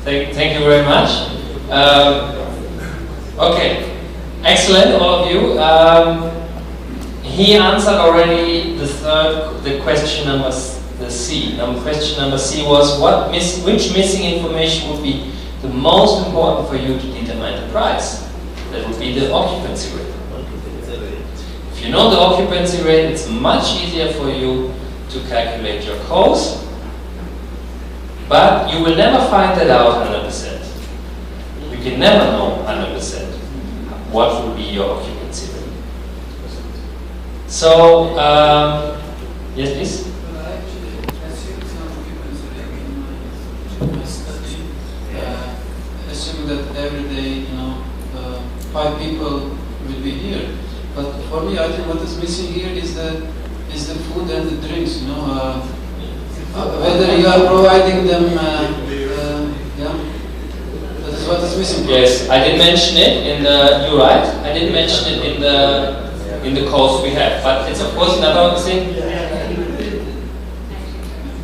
Thank you very much. Okay, excellent, all of you. He answered already the question number C. Question number C was which missing information would be the most important for you to determine the price? That would be the occupancy rate. If you know the occupancy rate, it's much easier for you to calculate your cost. But you will never find that out 100%. You can never know 100% what will be your occupancy rate. So, yes, please? Well, I actually assume some occupancy rate in my study, assuming that every day, 5 people will be here. But for me, I think what is missing here is the food and the drinks, whether you are providing them, yeah, that is what is missing. Yes, I did mention it in the. You're right. I did mention it in the course we have, but it's of course another thing.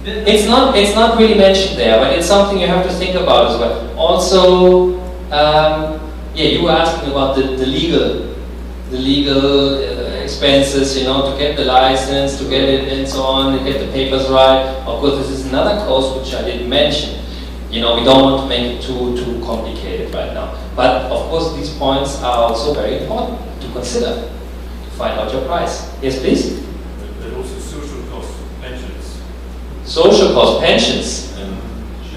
It's not really mentioned there, but it's something you have to think about as well. Also, yeah, you were asking about the legal expenses, to get the license, to get it and so on, to get the papers right. Of course, this is another cost which I didn't mention. We don't want to make it too complicated right now. But of course, these points are also very important to consider to find out your price. Yes, please. But also social costs, pensions. Social cost, pensions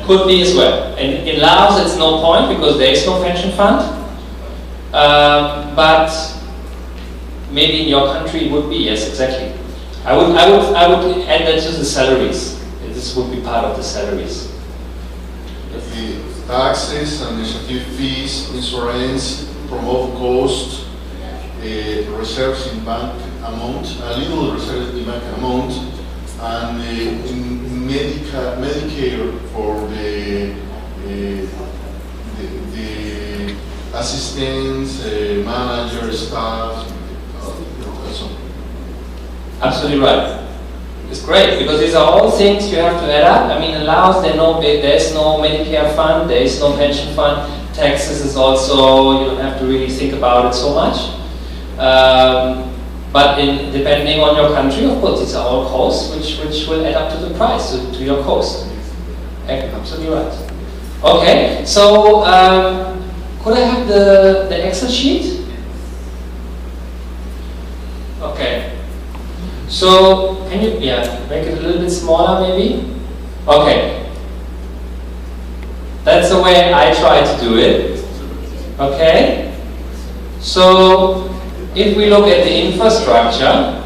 could be as well. And in Laos, it's no point because there is no pension fund. But maybe in your country it would be, yes, exactly. I would add that to the salaries. This would be part of the salaries. The taxes, administrative fees, insurance, promote cost, reserves in bank amount, a little reserve in bank amount, and Medicare for the assistants, manager, staff. Absolutely right. It's great because these are all things you have to add up. I mean, in Laos there's no Medicare fund, there is no pension fund. Taxes is also, you don't have to really think about it so much. But depending on your country, of course, these are all costs which will add up to the price, to your cost. Absolutely right. Okay, so could I have the Excel sheet? Okay. So, can you, make it a little bit smaller maybe? Okay. That's the way I try to do it. Okay. So, if we look at the infrastructure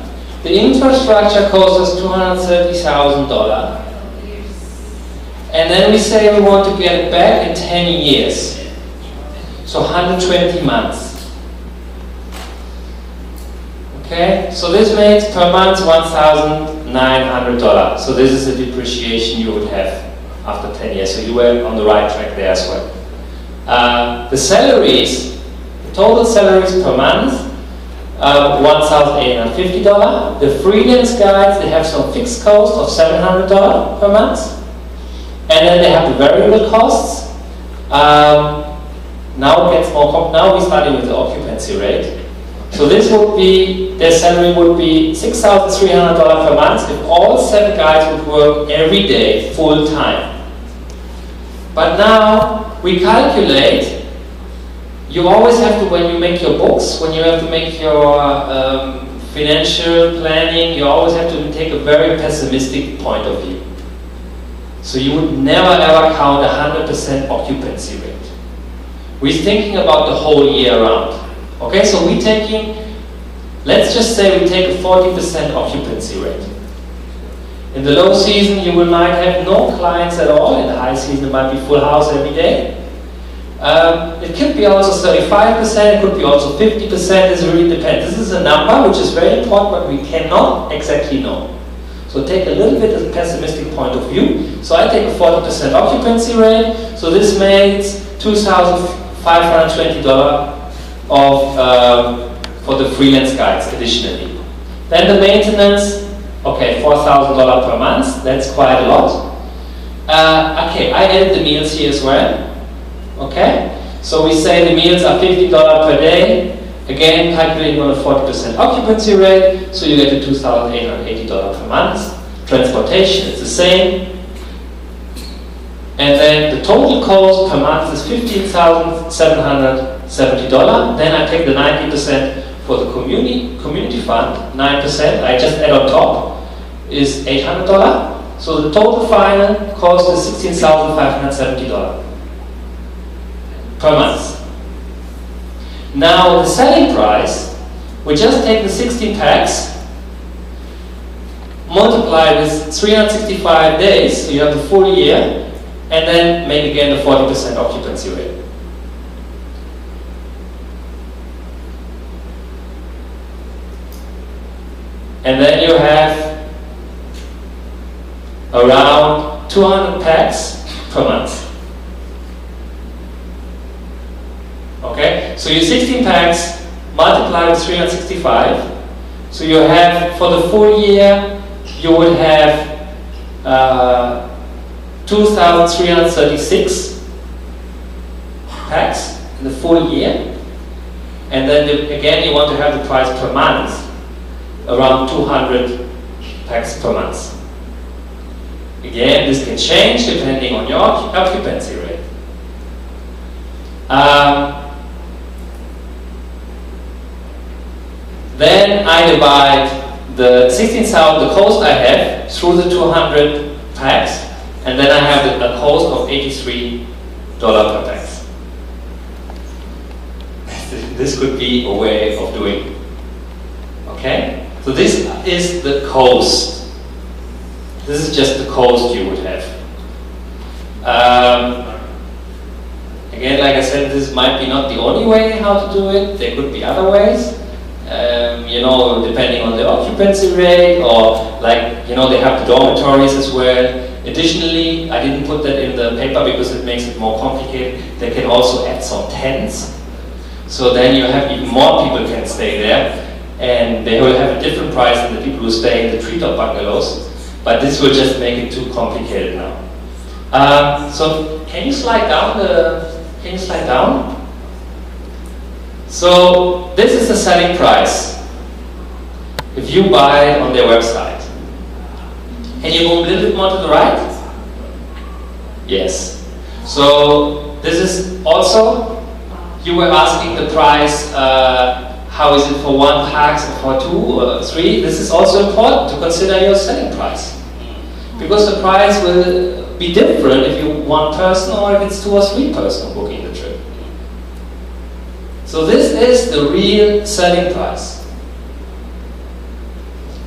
costs us $230,000. And then we say we want to get it back in 10 years. So 120 months. Okay, so this makes per month $1,900. So this is the depreciation you would have after 10 years. So you were on the right track there as well. The salaries, the total salaries per month, $1,850. The freelance guys, they have some fixed cost of $700 per month. And then they have the variable costs. Now it gets more now we're starting with the occupancy rate. So this would be, their salary would be $6,300 per month if all 7 guys would work every day, full time. But now we calculate, you always have to, when you make your books, when you have to make your financial planning, you always have to take a very pessimistic point of view. So you would never ever count 100% occupancy rate. We're thinking about the whole year round. Okay, so we're taking, let's just say we take a 40% occupancy rate. In the low season, you might have no clients at all. In the high season, it might be full house every day. It could be also 35%, it could be also 50%, this really depends. This is a number which is very important, but we cannot exactly know. So take a little bit of a pessimistic point of view. So I take a 40% occupancy rate, so this makes $2,520 for the freelance guys additionally. Then the maintenance, okay, $4,000 per month, that's quite a lot. Okay, I added the meals here as well. Okay, so we say the meals are $50 per day. Again, calculating on a 40% occupancy rate, so you get to $2,880 per month. Transportation is the same. And then the total cost per month is $15,770. Then I take the 90% for the community fund, 9%, I just add on top, is $800. So the total final cost is $16,570 per month. Now the selling price, we just take the 16 packs, multiply with 365 days, so you have the full year, and then make again the 40% occupancy rate. And then you have around 200 packs per month. Okay, so your 16 packs multiply with 365. So you have, for the full year, you would have 2,336 packs in the full year. And then again, you want to have the price per month, around 200 packs per month. Again, this can change depending on your occupancy rate. Then I divide the 16,000, the cost I have, through the 200 packs, and then I have a cost of $83 per pax. This could be a way of doing it. Okay? So this is the cost. This is just the cost you would have. Again, like I said, this might be not the only way how to do it. There could be other ways. You know, depending on the occupancy rate, or like, you know, they have the dormitories as well. Additionally, I didn't put that in the paper because it makes it more complicated. They can also add some tents. So then you have even more people can stay there, and they will have a different price than the people who stay in the treetop bungalows. But this will just make it too complicated now. So can you slide down can you slide down? So this is the selling price if you buy it on their website. Can you move a little bit more to the right? Yes. So this is also, you were asking the price, how is it for one pax or for two or three? This is also important to consider your selling price. Because the price will be different if you're one person or if it's 2 or 3 persons booking the trip. So this is the real selling price.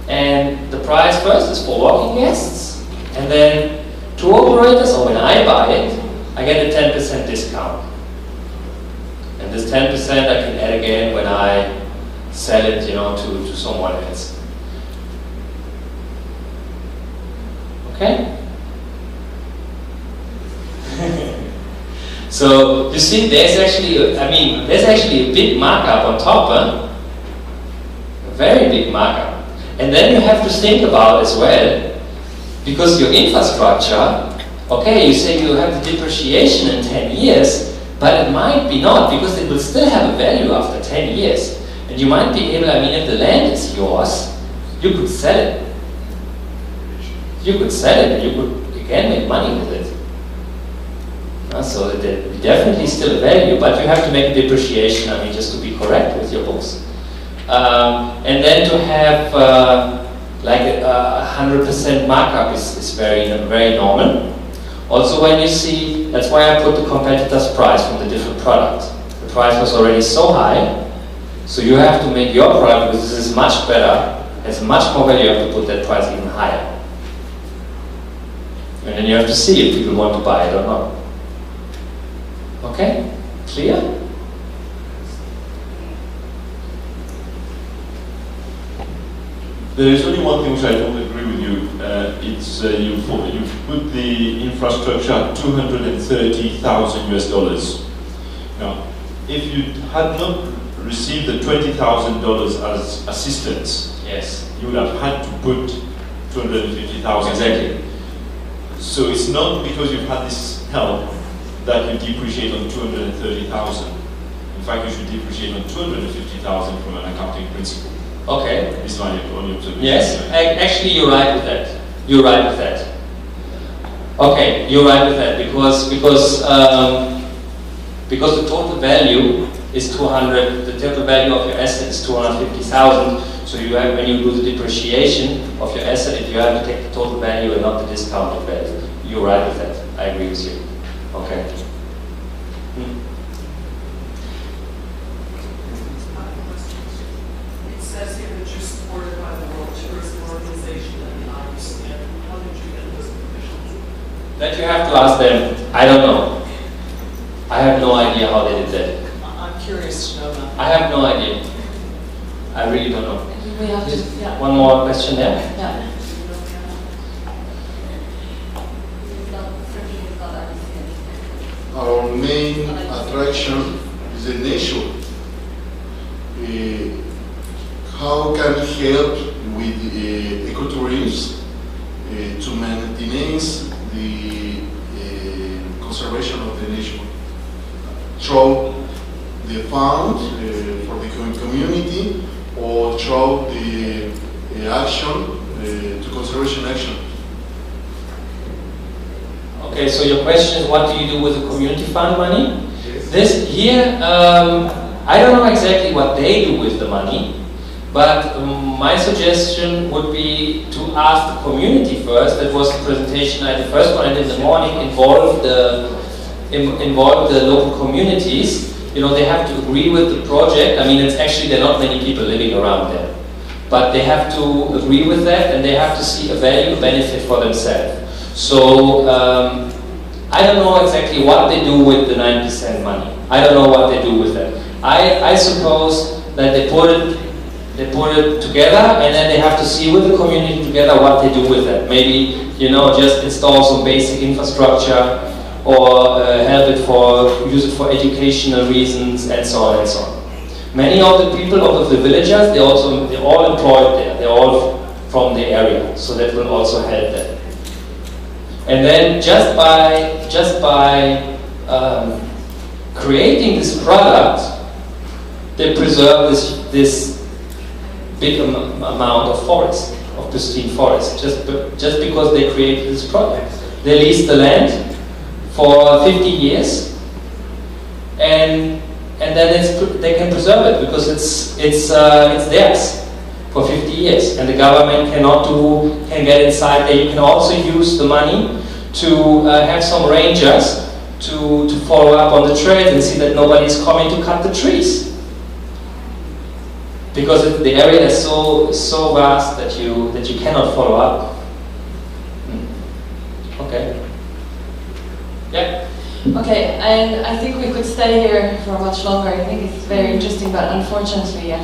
And the price first is for walking guests, and then tour operators, or when I buy it, I get a 10% discount. And this 10% I can add again when I sell it, you know, to someone else. Okay? So you see, there's actually a big markup on top, huh? A very big markup. And then you have to think about as well, because your infrastructure, okay, you say you have the depreciation in 10 years, but it might be not, because it will still have a value after 10 years. And you might be able, if the land is yours, you could sell it. You could sell it and you could, again, make money with it. So there definitely still a value, but you have to make a depreciation, just to be correct with your books. And then to have like a 100% markup is very, very normal. Also, when you see, that's why I put the competitor's price from the different products. The price was already so high, so you have to make your product, because this is much better, has much more value, you have to put that price even higher. And then you have to see if people want to buy it or not. Okay? Clear? There is only one thing which I don't agree with you. It's you put the infrastructure at $230,000 US. Now, if you had not received the $20,000 as assistance, yes, you would have had to put $250,000. Exactly. So it's not because you've had this help that you depreciate on 230,000. In fact, you should depreciate on 250,000 from an accounting principle. Okay. This is my only observation. Yes, actually you're right with that. You're right with that. Okay, you're right with that because the total value is 200. The total value of your asset is 250,000. So you have, when you do the depreciation of your asset, you have to take the total value and not the discounted value. You're right with that. I agree with you. Okay. It says here that you're supported by the World Tourism Organization and the IUCN. How did you get those permissions? That you have to ask them. I don't know. I have no idea how they did that. I'm curious to know that. I have no idea. I really don't know. We have to, yeah. One more question there. Yeah. Our main attraction is the nature. How can we help with ecotourism to maintain the conservation of the nature? Through the fund for the community or through the action to conservation action? Okay, so your question is, what do you do with the community fund money? Yes. This here, I don't know exactly what they do with the money, but my suggestion would be to ask the community first. That was the presentation I did, the first one I did in the morning, involve the local communities. You know, they have to agree with the project. I mean, it's actually, there are not many people living around there, but they have to agree with that, and they have to see a value, a benefit for themselves. So I don't know exactly what they do with the 9% money. I don't know what they do with that. I suppose that they put it together, and then they have to see with the community together what they do with it. Maybe, you know, just install some basic infrastructure, or use it for educational reasons, and so on and so on. Many of the people of the villagers, they're all employed there. They're all from the area, so that will also help them. And then just by creating this product, they preserve this big amount of forest, of pristine forest, just because they created this product. They lease the land for 50 years, and then they can preserve it because it's theirs for 50 years, and the government can get inside there. You can also use the money to have some rangers to follow up on the trails and see that nobody's coming to cut the trees, because the area is so vast that you cannot follow up. Okay. Yeah. Okay, and I think we could stay here for much longer. I think it's very interesting, but unfortunately,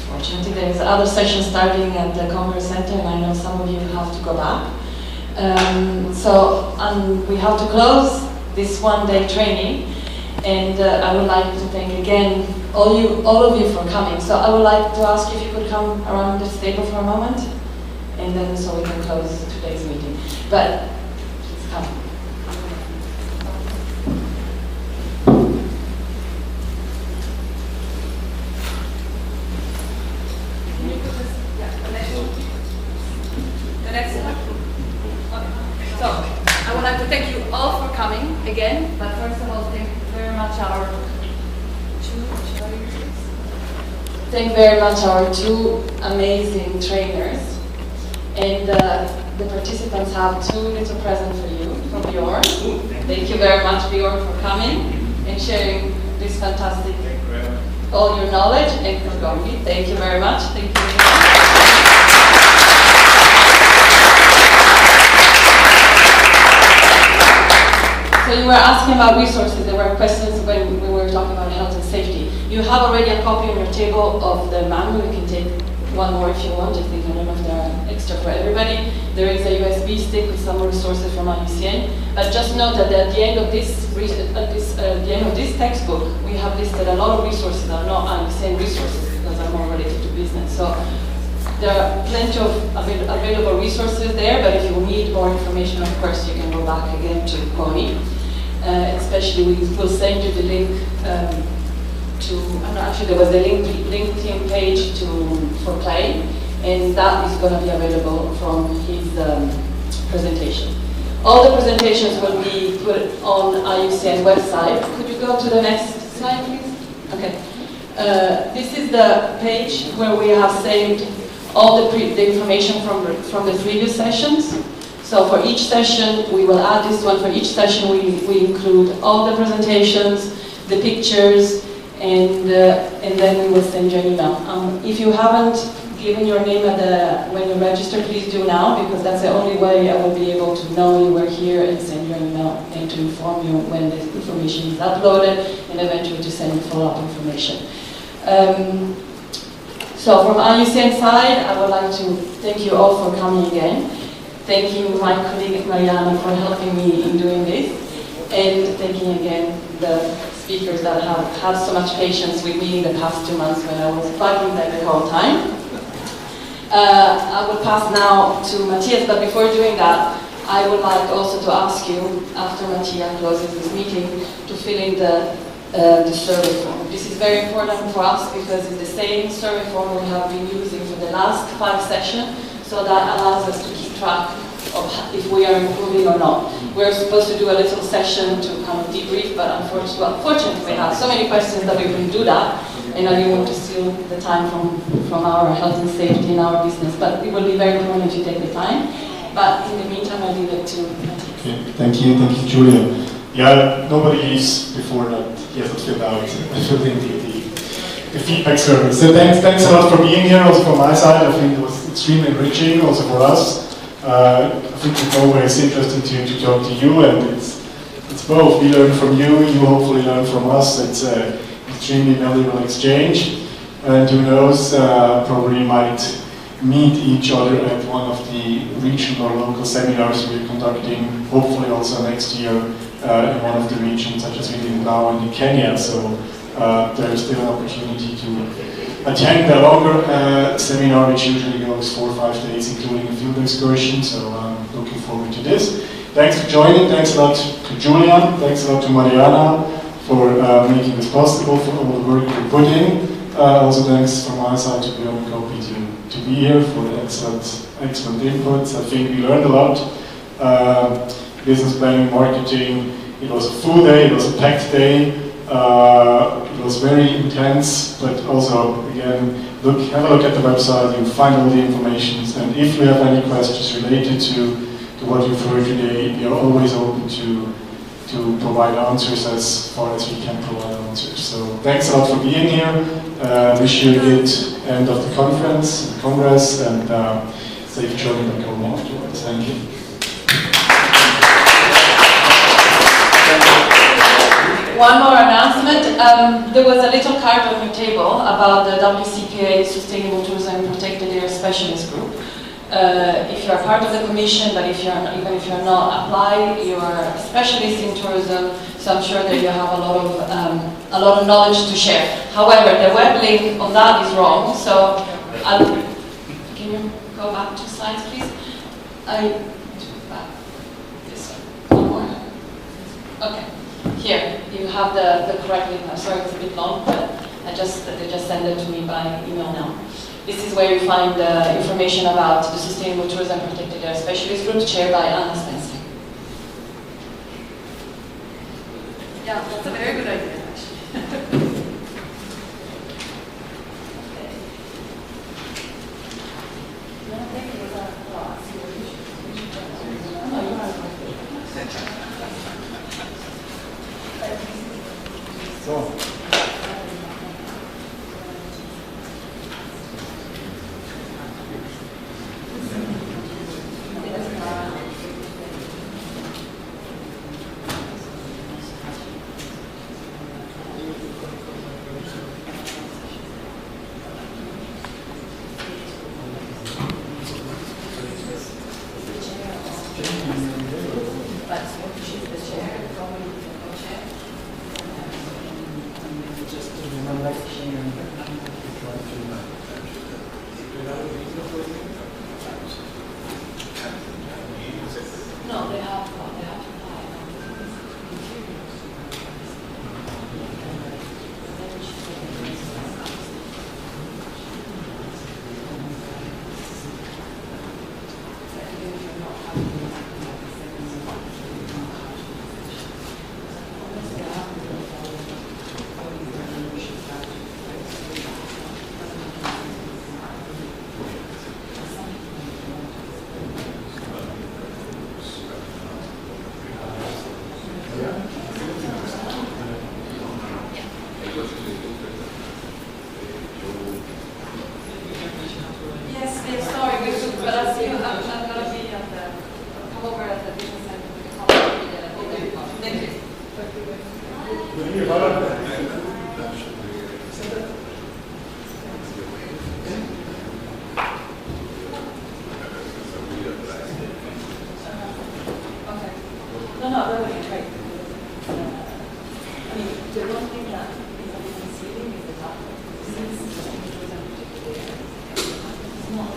fortunately, there is another session starting at the Congress Center, and I know some of you have to go back. So we have to close this one-day training, and I would like to thank again all of you for coming. So I would like to ask if you could come around this table for a moment, and then so we can close today's meeting. But please come. The next one. Okay. So I would like to thank you all for coming again, but first of all, thank very much our two amazing trainers, and the participants have two little presents for you from Bjorn. Thank you very much, Bjorn, for coming and sharing this fantastic, all your knowledge, and for Gorgi. Thank you very much. Thank you very much. So you were asking about resources. There were questions when we were talking about health and safety. You have already a copy on your table of the manual. You can take one more if you want. I think, I don't know if there are extra for everybody. There is a USB stick with some resources from IUCN. But just note that at the end of this textbook, we have listed a lot of resources that are not IUCN resources because are more related to business. So There are plenty of available resources there, but if you need more information, of course, you can go back again to Connie. Especially, we will send you the link actually there was a LinkedIn page for Clay, and that is going to be available from his presentation. All the presentations will be put on IUCN website. Could you go to the next slide, please? Okay. This is the page where we have saved all the information from the previous sessions. So for each session, we will add this one. For each session, we include all the presentations, the pictures, and then we will send you an email. If you haven't given your name when you register, please do now, because that's the only way I will be able to know you were here and send you an email and to inform you when the information is uploaded and eventually to send you follow-up information. So from IUCN side, I would like to thank you all for coming again. Thanking my colleague Mariana for helping me in doing this, and thanking again the speakers that have had so much patience with me in the past 2 months when I was bugging them the whole time. I will pass now to Matthias, but before doing that, I would like also to ask you, after Matthias closes this meeting, to fill in the survey form. This is very important for us because it's the same survey form we have been using for the last 5 sessions, so that allows us to keep track of if we are improving or not. We're supposed to do a little session to kind of debrief, but unfortunately we have so many questions that we couldn't do that, and I didn't want to steal the time from our health and safety and our business, but it will be very important if you take the time. But in the meantime, I'll leave it to Matthias. Okay, thank you, Julia. Yeah, nobody is before that he hasn't filled out the feedback survey. So thanks a lot for being here, also from my side. I think it was extremely enriching, also for us. I think it's always interesting to talk to you, and it's both. We learn from you, you hopefully learn from us. It's an extremely valuable exchange, and who knows, probably might meet each other at one of the regional or local seminars we're conducting, hopefully also next year in one of the regions, such as we did now in Kenya. So there is still an opportunity to attend a longer seminar, which usually goes 4 or 5 days, including a field excursion. So I'm looking forward to this. Thanks for joining. Thanks a lot to Julian. Thanks a lot to Mariana for making this possible, for all the work you put in. Also thanks from my side to Björn and Kopi to be here for the excellent inputs. I think we learned a lot. Business planning, marketing. It was a full day. It was a packed day. It was very intense, but also, again, have a look at the website, you'll find all the information, and if you have any questions related to what you've heard today, we are always open to provide answers as far as we can provide answers. So thanks a lot for being here, wish you a good end of the congress, and safe journey back home afterwards. Thank you. One more announcement. There was a little card on your table about the WCPA Sustainable Tourism and Protected Area Specialist Group. If you are part of the commission, but even if you're not, apply. You are a specialist in tourism, so I'm sure that you have a lot of knowledge to share. However, the web link on that is wrong. So, can you go back 2 slides, please? This one more. Okay. Here, you have the correct link. I'm sorry, it's a bit long, but they just send it to me by email now. This is where you find the information about the Sustainable Tourism and Protected Area Specialist Group, chaired by Anna Spencer. Yeah, that's a very good idea, actually. So. Okay. No, really, right. I mean, the one thing that is a bit misleading is the fact that since the English was there, it's not